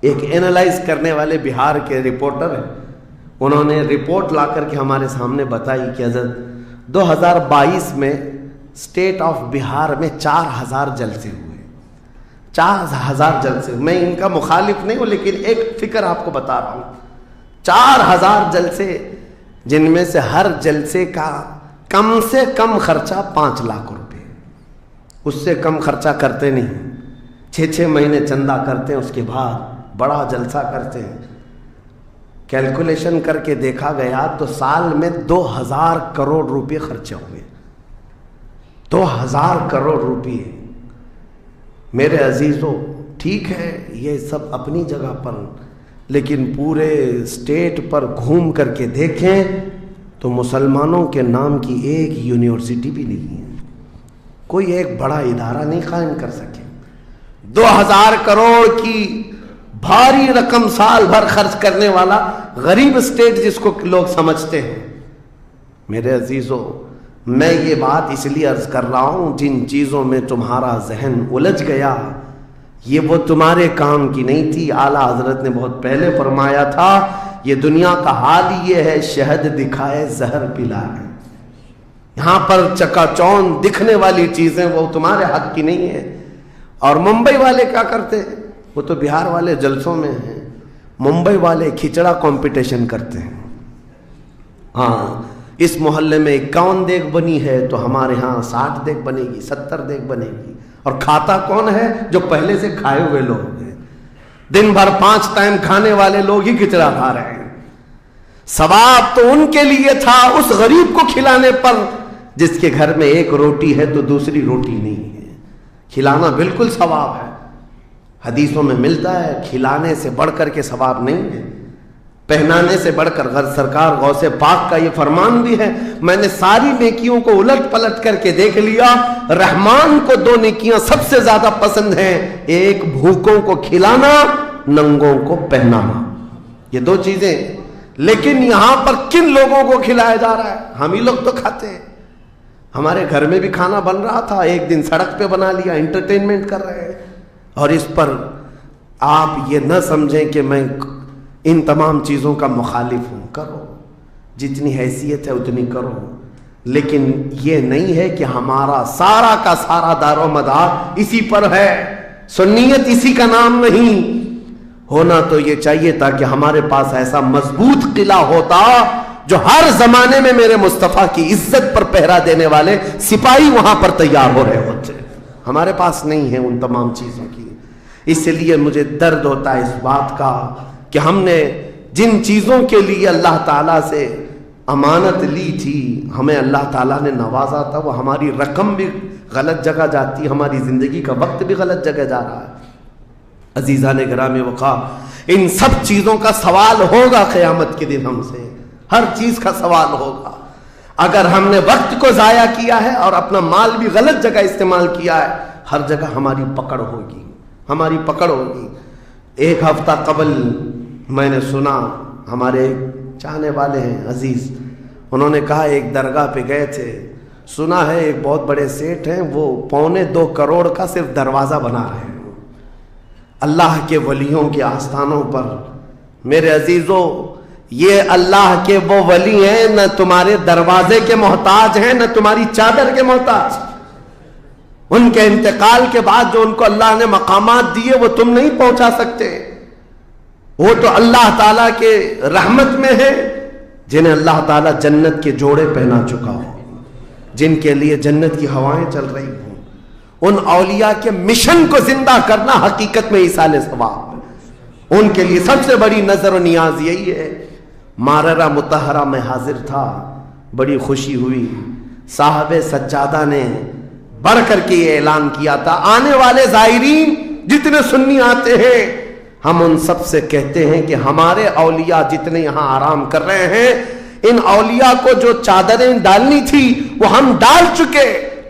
[SPEAKER 1] ایک اینالائز کرنے والے بہار کے رپورٹر ہیں، انہوں نے رپورٹ لا کر کے ہمارے سامنے بتائی کہ حضرت 2022 میں اسٹیٹ آف بہار میں 4000 جلسے ہوئے. 4000 جلسے. میں ان کا مخالف نہیں ہوں، لیکن ایک فکر آپ کو بتا رہا ہوں. 4000 جلسے، جن میں سے ہر جلسے کا کم سے کم خرچہ 5 لاکھ روپے، اس سے کم خرچہ کرتے نہیں. 6 مہینے چندہ کرتے ہیں، اس کے بعد بڑا جلسہ کرتے ہیں. کیلکولیشن کر کے دیکھا گیا تو سال میں 2000 کروڑ روپے خرچے ہوئے. 2000 کروڑ روپے. میرے عزیزوں، ٹھیک ہے یہ سب اپنی جگہ پر، لیکن پورے اسٹیٹ پر گھوم کر کے دیکھیں تو مسلمانوں کے نام کی ایک یونیورسٹی بھی نہیں ہے، کوئی ایک بڑا ادارہ نہیں قائم کر سکے. 2000 کروڑ کی بھاری رقم سال بھر خرچ کرنے والا غریب اسٹیٹ جس کو لوگ سمجھتے ہیں. میرے عزیزوں، میں یہ بات اس لیے عرض کر رہا ہوں، جن چیزوں میں تمہارا ذہن الجھ گیا یہ وہ تمہارے کام کی نہیں تھی. اعلیٰ حضرت نے بہت پہلے فرمایا تھا، یہ دنیا کا حال یہ ہے، شہد دکھائے زہر پلائے. یہاں پر چکا چوند دکھنے والی چیزیں وہ تمہارے حق کی نہیں ہے. اور ممبئی والے کیا کرتے ہیں؟ وہ تو بہار والے جلسوں میں ہیں. ممبئی والے کھچڑا کمپٹیشن کرتے ہیں. ہاں، اس محلے میں 51 دیگ بنی ہے تو ہمارے ہاں 60 دیگ بنے گی، 70 دیگ بنے گی. اور کھاتا کون ہے؟ جو پہلے سے کھائے ہوئے لوگ ہیں. دن بھر 5 ٹائم کھانے والے لوگ ہی کھچڑا کھا رہے ہیں. ثواب تو ان کے لیے تھا اس غریب کو کھلانے پر جس کے گھر میں ایک روٹی ہے تو دوسری روٹی نہیں ہے. کھلانا بالکل ثواب ہے، حدیثوں میں ملتا ہے. کھلانے سے بڑھ کر کے ثواب نہیں ہے، پہنانے سے بڑھ کر. سرکار غوث پاک کا یہ فرمان بھی ہے، میں نے ساری نیکیوں کو الٹ پلٹ کر کے دیکھ لیا، رحمان کو 2 نیکیاں سب سے زیادہ پسند ہیں، ایک بھوکوں کو کھلانا، ننگوں کو پہنانا. یہ 2 چیزیں. لیکن یہاں پر کن لوگوں کو کھلایا جا رہا ہے؟ ہم ہی لوگ تو کھاتے ہیں. ہمارے گھر میں بھی کھانا بن رہا تھا، ایک دن سڑک پہ بنا لیا، انٹرٹینمنٹ کر رہے ہیں. اور اس پر آپ یہ نہ سمجھیں کہ میں ان تمام چیزوں کا مخالف ہوں. کرو، جتنی حیثیت ہے اتنی کرو، لیکن یہ نہیں ہے کہ ہمارا سارا کا سارا دار و مدار اسی پر ہے. سنیت اسی کا نام نہیں. ہونا تو یہ چاہیے تاکہ ہمارے پاس ایسا مضبوط قلعہ ہوتا جو ہر زمانے میں میرے مصطفیٰ کی عزت پر پہرا دینے والے سپاہی وہاں پر تیار ہو رہے ہوتے. ہمارے پاس نہیں ہے ان تمام چیزوں کی. اس لیے مجھے درد ہوتا ہے اس بات کا کہ ہم نے جن چیزوں کے لیے اللہ تعالیٰ سے امانت لی تھی، ہمیں اللہ تعالیٰ نے نوازا تھا، وہ ہماری رقم بھی غلط جگہ جاتی، ہماری زندگی کا وقت بھی غلط جگہ جا رہا ہے. عزیزان گرامی وقار، ان سب چیزوں کا سوال ہوگا قیامت کے دن ہم سے. ہر چیز کا سوال ہوگا. اگر ہم نے وقت کو ضائع کیا ہے اور اپنا مال بھی غلط جگہ استعمال کیا ہے، ہر جگہ ہماری پکڑ ہوگی، ہماری پکڑ ہوگی. 1 ہفتہ قبل میں نے سنا، ہمارے چاہنے والے ہیں عزیز، انہوں نے کہا ایک درگاہ پہ گئے تھے، سنا ہے ایک بہت بڑے سیٹ ہیں، وہ 2.25 کروڑ کا صرف دروازہ بنا رہے ہیں اللہ کے ولیوں کے آستانوں پر. میرے عزیزوں، یہ اللہ کے وہ ولی ہیں، نہ تمہارے دروازے کے محتاج ہیں، نہ تمہاری چادر کے محتاج. ان کے انتقال کے بعد جو ان کو اللہ نے مقامات دیے وہ تم نہیں پہنچا سکتے. وہ تو اللہ تعالیٰ کے رحمت میں ہے، جنہیں اللہ تعالیٰ جنت کے جوڑے پہنا چکا ہو، جن کے لیے جنت کی ہوائیں چل رہی ہوں. ان اولیاء کے مشن کو زندہ کرنا حقیقت میں ایصال ثواب. ان کے لیے سب سے بڑی نظر و نیاز یہی ہے. ماررہ مطہرہ میں حاضر تھا، بڑی خوشی ہوئی. صاحب سجادہ نے بڑھ کر کے یہ اعلان کیا تھا، آنے والے زائرین جتنے سنی آتے ہیں، ہم ان سب سے کہتے ہیں کہ ہمارے اولیاء جتنے یہاں آرام کر رہے ہیں، ان اولیاء کو جو چادریں ڈالنی تھی وہ ہم ڈال چکے،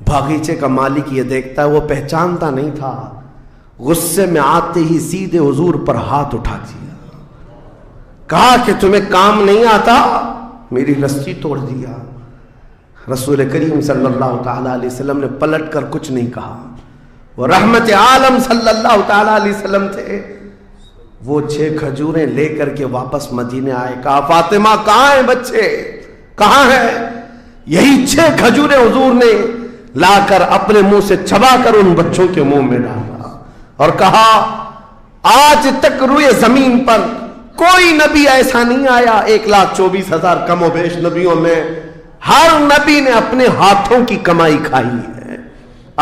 [SPEAKER 1] باغیچے کا مالک یہ دیکھتا ہے، وہ پہچانتا نہیں تھا، غصے میں آتے ہی سیدھے حضور پر ہاتھ اٹھا دیا، کہا کہ تمہیں کام نہیں آتا، میری رسی توڑ دیا۔ رسول کریم صلی اللہ تعالی علیہ وسلم نے پلٹ کر کچھ نہیں کہا، وہ رحمت عالم صلی اللہ تعالی علیہ وسلم تھے۔ وہ 6 کھجوریں لے کر کے واپس مدینے آئے، کہا فاطمہ کہاں ہیں بچے، کہاں ہیں؟ یہی 6 کھجوریں حضور نے لا کر اپنے منہ سے چبا کر ان بچوں کے منہ میں ڈالا اور کہا آج تک روئے زمین پر کوئی نبی ایسا نہیں آیا، 1,24,000 کم و بیش نبیوں میں ہر نبی نے اپنے ہاتھوں کی کمائی کھائی ہے،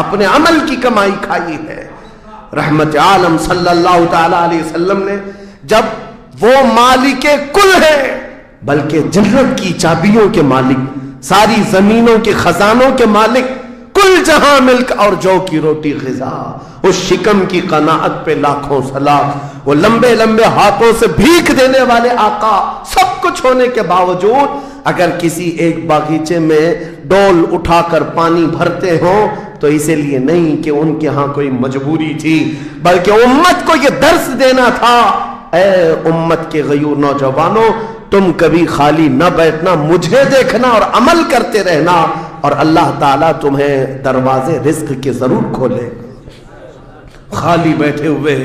[SPEAKER 1] اپنے عمل کی کمائی کھائی ہے۔ رحمت عالم صلی اللہ تعالی علیہ وسلم نے جب وہ مالک کل ہے، بلکہ جنت کی چابیوں کے مالک، ساری زمینوں کے خزانوں کے مالک، کل جہاں ملک اور جو کی روٹی غذا، اس شکم کی قناعت پہ لاکھوں سلام، وہ لمبے لمبے ہاتھوں سے بھیک دینے والے آقا، سب کچھ ہونے کے باوجود اگر کسی ایک باغیچے میں ڈول اٹھا کر پانی بھرتے ہوں تو اسی لیے نہیں کہ ان کے ہاں کوئی مجبوری تھی، بلکہ امت کو یہ درس دینا تھا، اے امت کے غیور نوجوانوں، تم کبھی خالی نہ بیٹھنا، مجھے دیکھنا اور عمل کرتے رہنا، اور اللہ تعالیٰ تمہیں دروازے رزق کے ضرور کھولے۔ خالی بیٹھے ہوئے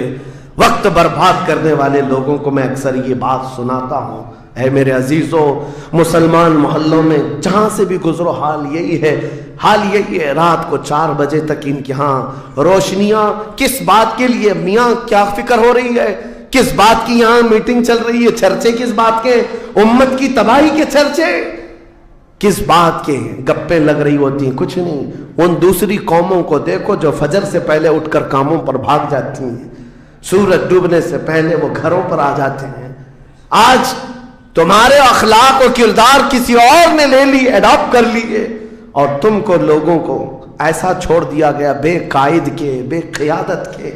[SPEAKER 1] وقت برباد کرنے والے لوگوں کو میں اکثر یہ بات سناتا ہوں، اے میرے عزیزوں، مسلمان محلوں میں جہاں سے بھی گزرو حال یہی ہے، رات کو 4 بجے تک ان کے ہاں روشنیاں، کس بات کے لیے؟ میاں کیا فکر ہو رہی ہے، کس بات کی یہاں میٹنگ چل رہی ہے، چرچے کس بات کے؟ امت کی تباہی کے چرچے، کس بات کے گپیں لگ رہی ہوتی ہیں؟ کچھ نہیں۔ ان دوسری قوموں کو دیکھو جو فجر سے پہلے اٹھ کر کاموں پر بھاگ جاتی ہیں، سورج ڈوبنے سے پہلے وہ گھروں پر آ جاتے ہیں۔ آج تمہارے اخلاق و کردار کسی اور نے لے لی، اڈاپٹ کر لیے، اور تم کو لوگوں کو ایسا چھوڑ دیا گیا بے قائد کے، بے قیادت کے۔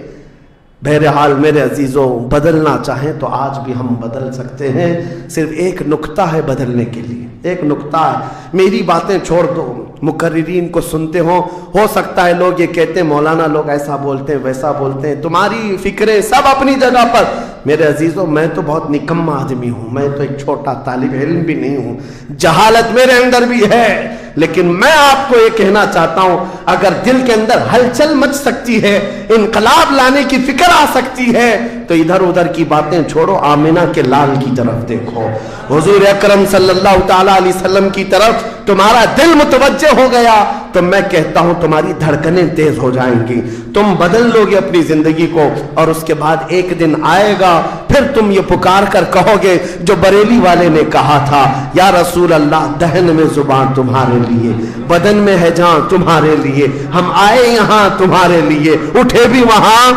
[SPEAKER 1] بہرحال میرے عزیزوں، بدلنا چاہیں تو آج بھی ہم بدل سکتے ہیں، صرف ایک نقطہ ہے بدلنے کے لیے، ایک نقطہ ہے۔ میری باتیں چھوڑ دو، مقررین کو سنتے ہو سکتا ہے لوگ یہ کہتے ہیں مولانا لوگ ایسا بولتے ہیں ویسا بولتے ہیں، تمہاری فکریں سب اپنی جگہ پر۔ میرے عزیزوں، میں تو بہت نکما آدمی ہوں، میں تو ایک چھوٹا طالب علم بھی نہیں ہوں، جہالت میرے اندر بھی ہے، لیکن میں آپ کو یہ کہنا چاہتا ہوں، اگر دل کے اندر ہلچل مچ سکتی ہے، انقلاب لانے کی فکر آ سکتی ہے، تو ادھر ادھر کی باتیں چھوڑو، آمینہ کے لال کی طرف دیکھو، حضور اکرم صلی اللہ تعالی علیہ وسلم کی طرف تمہارا دل متوجہ ہو گیا تو میں کہتا ہوں تمہاری دھڑکنیں تیز ہو جائیں گی، تم بدل لو گے اپنی زندگی کو، اور اس کے بعد ایک دن آئے گا پھر تم یہ پکار کر کہو گے جو بریلی والے نے کہا تھا، یا رسول اللہ دہن میں زبان تمہارے لیے، بدن میں ہے جان تمہارے لیے، ہم آئے یہاں تمہارے لیے، اٹھے بھی وہاں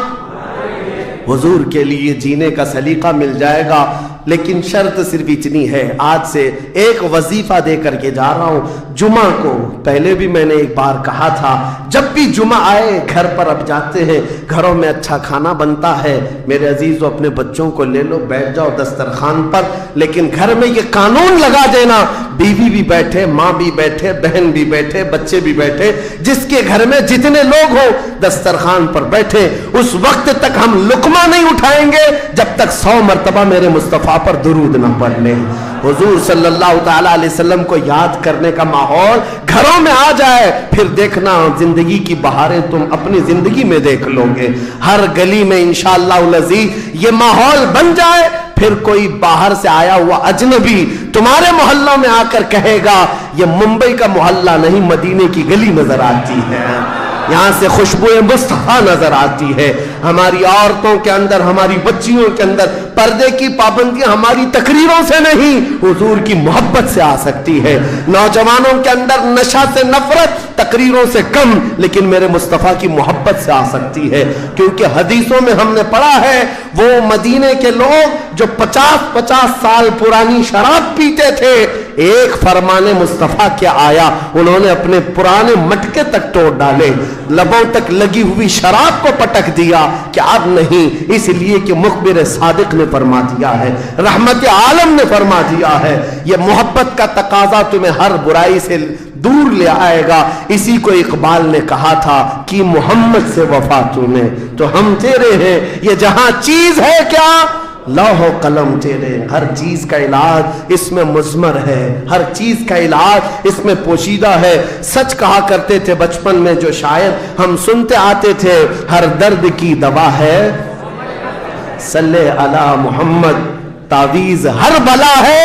[SPEAKER 1] حضور کے لیے، جینے کا سلیقہ مل جائے گا۔ لیکن شرط صرف اتنی ہے، آج سے ایک وظیفہ دے کر کے جا رہا ہوں، جمعہ کو، پہلے بھی میں نے ایک بار کہا تھا، جب بھی جمعہ آئے گھر پر اب جاتے ہیں، گھروں میں اچھا کھانا بنتا ہے، میرے عزیزو اپنے بچوں کو لے لو، بیٹھ جاؤ دسترخوان پر، لیکن گھر میں یہ قانون لگا دینا، بیوی بھی بیٹھے، ماں بھی بیٹھے، بہن بھی بیٹھے، بچے بھی بیٹھے، جس کے گھر میں جتنے لوگ ہو دسترخوان پر بیٹھے، اس وقت تک ہم لقمہ نہیں اٹھائیں گے جب تک 100 مرتبہ میرے مصطفیٰ پر درود نہ پڑھ لیں۔ حضور صلی اللہ تعالی علیہ وسلم کو یاد کرنے کا ماحول گھروں میں آ جائے، پھر دیکھنا زندگی کی بہاریں تم اپنی زندگی میں دیکھ لو گے، ہر گلی میں انشاءاللہ العزیز یہ ماحول بن جائے، پھر کوئی باہر سے آیا ہوا اجنبی تمہارے محلوں میں آ کر کہے گا یہ ممبئی کا محلہ نہیں، مدینے کی گلی نظر آتی ہے، یہاں سے خوشبوئیں مصطفیٰ نظر آتی ہے، ہماری عورتوں کے اندر، ہماری بچیوں کے اندر پردے کی پابندیاں ہماری تقریروں سے نہیں، حضور کی محبت سے آ سکتی ہے، نوجوانوں کے اندر نشہ سے نفرت تقریروں سے کم، لیکن میرے مصطفیٰ کی محبت سے آ سکتی ہے، کیونکہ حدیثوں میں ہم نے پڑھا ہے وہ مدینے کے لوگ جو 50 سال پرانی شراب پیتے تھے، ایک فرمان مصطفیٰ کیا آیا، انہوں نے اپنے پرانے مٹکے تک توڑ ڈالے، لبوں تک لگی ہوئی شراب کو پٹک دیا کہ اب نہیں، اس لیے کہ مخبر صادق نے فرما دیا ہے، رحمت عالم نے فرما دیا ہے، یہ محبت کا تقاضا تمہیں ہر برائی سے دور لے آئے گا۔ اسی کو اقبال نے کہا تھا کہ محمد سے وفا تمہیں تو ہم تیرے ہیں، یہ جہاں چیز ہے کیا لوح و قلم تیرے، ہر چیز کا علاج اس میں مضمر ہے، ہر چیز کا علاج اس میں پوشیدہ ہے۔ سچ کہا کرتے تھے بچپن میں جو شاعر ہم سنتے آتے تھے، ہر درد کی دوا ہے صلی علی محمد، تعویذ ہر بلا ہے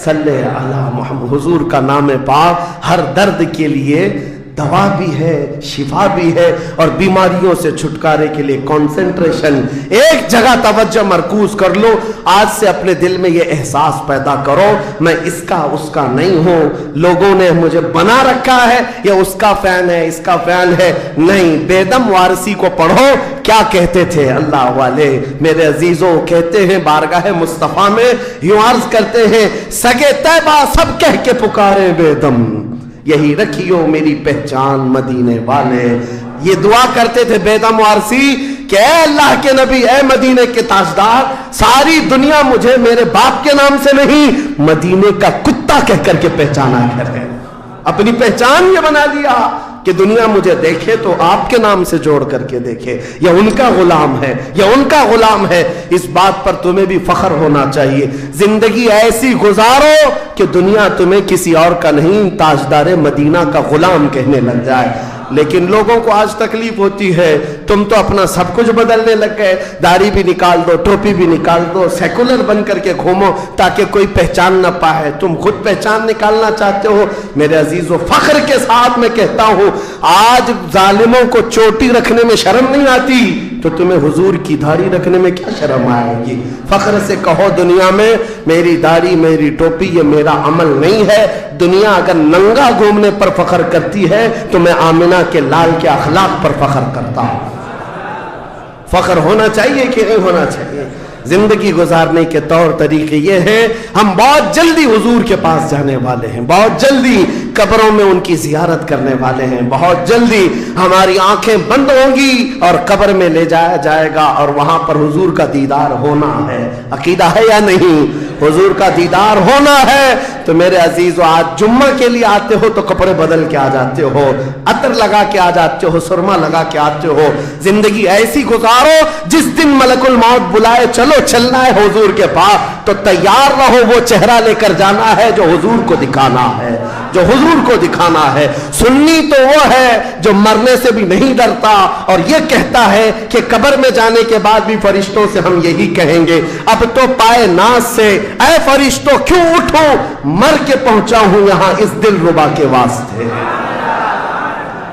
[SPEAKER 1] صلی علی محمد۔ حضور کا نام پاک ہر درد کے لیے دوا بھی ہے، شفا بھی ہے، اور بیماریوں سے چھٹکارے کے لیے کنسنٹریشن، ایک جگہ توجہ مرکوز کر لو۔ آج سے اپنے دل میں یہ احساس پیدا کرو میں اس کا اس کا نہیں ہوں، لوگوں نے مجھے بنا رکھا ہے، یا اس کا فین ہے اس کا فین ہے، نہیں۔ بیدم وارسی کو پڑھو، کیا کہتے تھے اللہ والے میرے عزیزوں، کہتے ہیں بارگاہ مصطفیٰ میں یوں عرض کرتے ہیں، سگے طیبہ سب کہہ کے پکارے بیدم، یہی رکھیو میری پہچان مدینے والے۔ یہ دعا کرتے تھے بیدم وارسی کہ اے اللہ کے نبی، اے مدینے کے تاجدار، ساری دنیا مجھے میرے باپ کے نام سے نہیں، مدینے کا کتا کہہ کر کے پہچانا کرے۔ اپنی پہچان یہ بنا لیا کہ دنیا مجھے دیکھے تو آپ کے نام سے جوڑ کر کے دیکھے، یا ان کا غلام ہے یا ان کا غلام ہے۔ اس بات پر تمہیں بھی فخر ہونا چاہیے، زندگی ایسی گزارو کہ دنیا تمہیں کسی اور کا نہیں، تاجدار مدینہ کا غلام کہنے لگ جائے۔ لیکن لوگوں کو آج تکلیف ہوتی ہے، تم تو اپنا سب کچھ بدلنے لگ گئے، داڑھی بھی نکال دو، ٹوپی بھی نکال دو، سیکولر بن کر کے گھومو تاکہ کوئی پہچان نہ پائے، تم خود پہچان نکالنا چاہتے ہو۔ میرے عزیزو، فخر کے ساتھ میں کہتا ہوں، آج ظالموں کو چوٹی رکھنے میں شرم نہیں آتی تو تمہیں حضور کی داڑھی رکھنے میں کیا شرم آئے گی؟ فخر سے کہو دنیا میں میری داڑھی میری ٹوپی یہ میرا عمل نہیں ہے۔ دنیا اگر ننگا گھومنے پر فخر کرتی ہے تو میں آمنہ کے لال کے اخلاق پر فخر کرتا ہوں۔ فخر ہونا چاہیے کہ نہیں ہونا چاہیے؟ زندگی گزارنے کے طور طریقے یہ ہیں، ہم بہت جلدی حضور کے پاس جانے والے ہیں، بہت جلدی قبروں میں ان کی زیارت کرنے والے ہیں، بہت جلدی ہماری آنکھیں بند ہوں گی اور قبر میں لے جایا جائے گا اور وہاں پر حضور کا دیدار ہونا ہے۔ عقیدہ ہے یا نہیں؟ حضور کا دیدار ہونا ہے۔ تو میرے عزیزو، آج جمعہ کے لیے آتے ہو تو کپڑے بدل کے آ جاتے ہو، عطر لگا کے آ جاتے ہو، سرما لگا کے آتے ہو۔ زندگی ایسی گزارو جس دن ملک الموت بلائے چلو چلنا ہے حضور کے پاس تو تیار رہو، وہ چہرہ لے کر جانا ہے جو حضور کو دکھانا ہے، جو حضور کو دکھانا ہے۔ سنی تو وہ ہے جو مرنے سے بھی نہیں ڈرتا اور یہ کہتا ہے کہ قبر میں جانے کے بعد بھی فرشتوں سے ہم یہی کہیں گے، اب تو پائے ناز سے اے فرشتوں کیوں اٹھو، مر کے پہنچا ہوں یہاں اس دل ربا کے واسطے،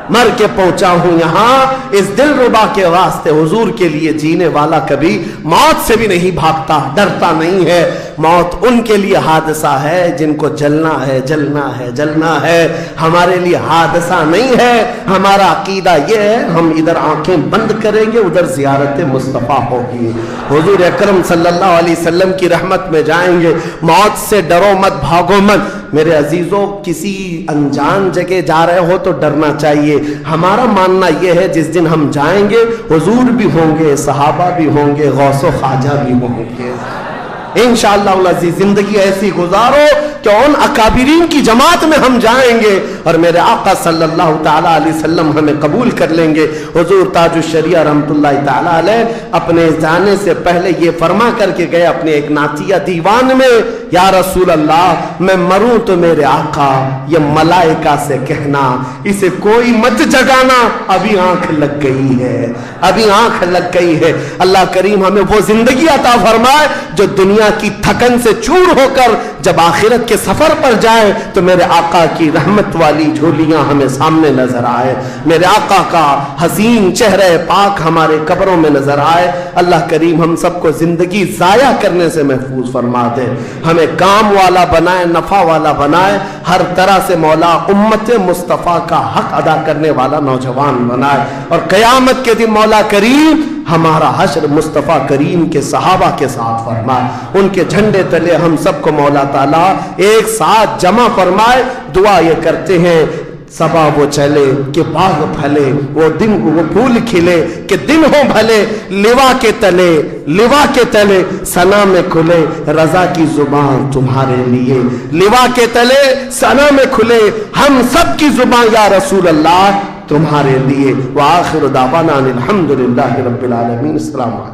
[SPEAKER 1] مر کے پہنچا ہوں یہاں اس دل ربا کے واسطے۔ حضور کے لیے جینے والا کبھی موت سے بھی نہیں بھاگتا، ڈرتا نہیں ہے۔ موت ان کے لیے حادثہ ہے جن کو جلنا ہے جلنا ہے جلنا ہے، ہمارے لیے حادثہ نہیں ہے۔ ہمارا عقیدہ یہ ہے، ہم ادھر آنکھیں بند کریں گے ادھر زیارت مصطفیٰ ہوگی، حضور اکرم صلی اللہ علیہ وسلم کی رحمت میں جائیں گے۔ موت سے ڈرو مت، بھاگو مت۔ میرے عزیزوں، کسی انجان جگہ جا رہے ہو تو ڈرنا چاہیے۔ ہمارا ماننا یہ ہے جس دن ہم جائیں گے حضور بھی ہوں گے، صحابہ بھی ہوں گے، غوث و خواجہ بھی ہوں گے۔ انشاءاللہ العزیز زندگی ایسی گزارو کہ ان اکابرین کی جماعت میں ہم جائیں گے اور میرے آقا صلی اللہ تعالیٰ علیہ وسلم ہمیں قبول کر لیں گے۔ حضور تاج الشریعہ رحمت اللہ تعالیٰ علیہ اپنے جانے سے پہلے یہ فرما کر کے گئے اپنے ایک نعتیہ دیوان میں، یا رسول اللہ میں مروں تو میرے آقا یہ ملائکہ سے کہنا اسے کوئی مت جگانا، ابھی آنکھ لگ گئی ہے، ابھی آنکھ لگ گئی ہے۔ اللہ کریم ہمیں وہ زندگی عطا فرمائے جو دنیا کی تھکن سے چور ہو کر جب آخرت کے سفر پر جائے تو میرے آقا کی رحمت والی جھولیاں ہمیں سامنے نظر آئے، میرے آقا کا حسین چہرہ پاک ہمارے قبروں میں نظر آئے۔ اللہ کریم ہم سب کو زندگی ضائع کرنے سے محفوظ فرما دے، ہمیں کام والا بنائے، نفع والا بنائے، ہر طرح سے مولا امت مصطفیٰ کا حق ادا کرنے والا نوجوان بنائے، اور قیامت کے دن مولا کریم ہمارا حشر مصطفیٰ کریم کے صحابہ کے ساتھ فرمائے، ان کے جھنڈے تلے ہم سب کو مولا تعالیٰ ایک ساتھ جمع فرمائے۔ دعا یہ کرتے ہیں صبا وہ چلے کہ باغ پھلے، وہ دن وہ پھول کھلے کہ دن ہو بھلے، لوا کے تلے ثنا میں کھلے رضا کی زبان تمہارے لیے، لوا کے تلے ثنا میں کھلے ہم سب کی زبان یا رسول اللہ تمہارے لیے۔ وآخر دعوانا الحمدللہ رب العالمین۔ السلام علیکم۔